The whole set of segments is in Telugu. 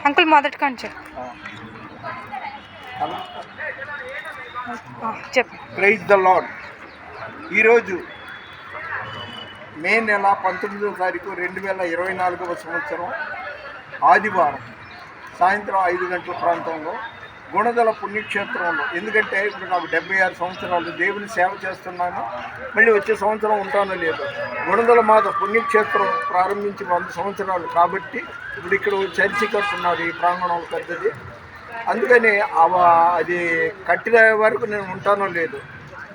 అంకుల్ మొదటి కంచె చెప్పు. Praise the Lord. ఈరోజు మే నెల 19వ తారీఖు 2024వ సంవత్సరం ఆదివారం సాయంత్రం 5 గంటల ప్రాంతంలో గుణదల పుణ్యక్షేత్రంలో, ఎందుకంటే ఇప్పుడు నాకు 76 సంవత్సరాలు దేవుని సేవ చేస్తున్నాను, మళ్ళీ వచ్చే సంవత్సరం ఉంటానో లేదు. గుణదల మాత పుణ్యక్షేత్రం ప్రారంభించి 100 సంవత్సరాలు కాబట్టి ఇప్పుడు ఇక్కడ చర్చి కట్టున్నారు, ఈ ప్రాంగణం పెద్దది. అందుకని అది కట్టిన వరకు నేను ఉంటానో లేదు,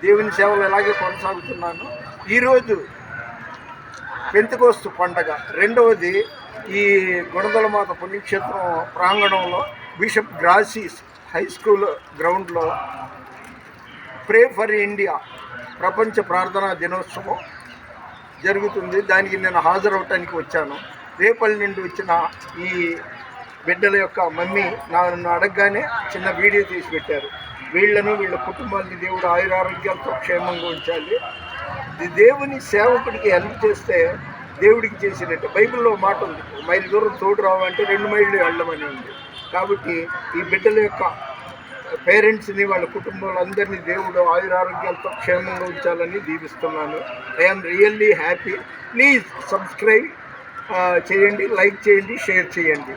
దేవుని సేవలు ఎలాగే కొనసాగుతున్నాను. ఈరోజు పెంతెకోస్తు పండగ. రెండవది, ఈ గుణదల మాత పుణ్యక్షేత్రం ప్రాంగణంలో బిషప్ గ్రాసీస్ హై స్కూల్ గ్రౌండ్లో ప్రే ఫర్ ఇండియా ప్రపంచ ప్రార్థనా దినోత్సవం జరుగుతుంది. దానికి నేను హాజరవటానికి వచ్చాను. రేపల్లి నుండి వచ్చిన ఈ బిడ్డల యొక్క మమ్మీ నన్ను అడగగానే చిన్న వీడియో తీసి పెట్టారు. వీళ్ళను వీళ్ళ కుటుంబాన్ని దేవుడు ఆయురారోగ్యాలతో క్షేమంగా ఉంచాలి. దేవుని సేవకుడికి హెల్ప్ చేస్తే దేవుడికి చేసినట్టు. బైబిల్లో మాట ఉంది, మైలు దూరం తోడు రావాలంటే 2 మైళ్ళు వెళ్ళమని ఉంది. కాబట్టి ఈ బిడ్డల యొక్క పేరెంట్స్ని, వాళ్ళ కుటుంబాలందరినీ దేవుడు ఆయురారోగ్యాలతో క్షేమంగా ఉంచాలని దీవిస్తున్నాను. I'm really happy. Please subscribe చేయండి, లైక్ చేయండి, షేర్ చేయండి.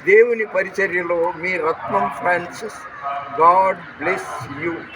దేవుని పరిచర్యలో మీ Ratnam Francis. God bless you.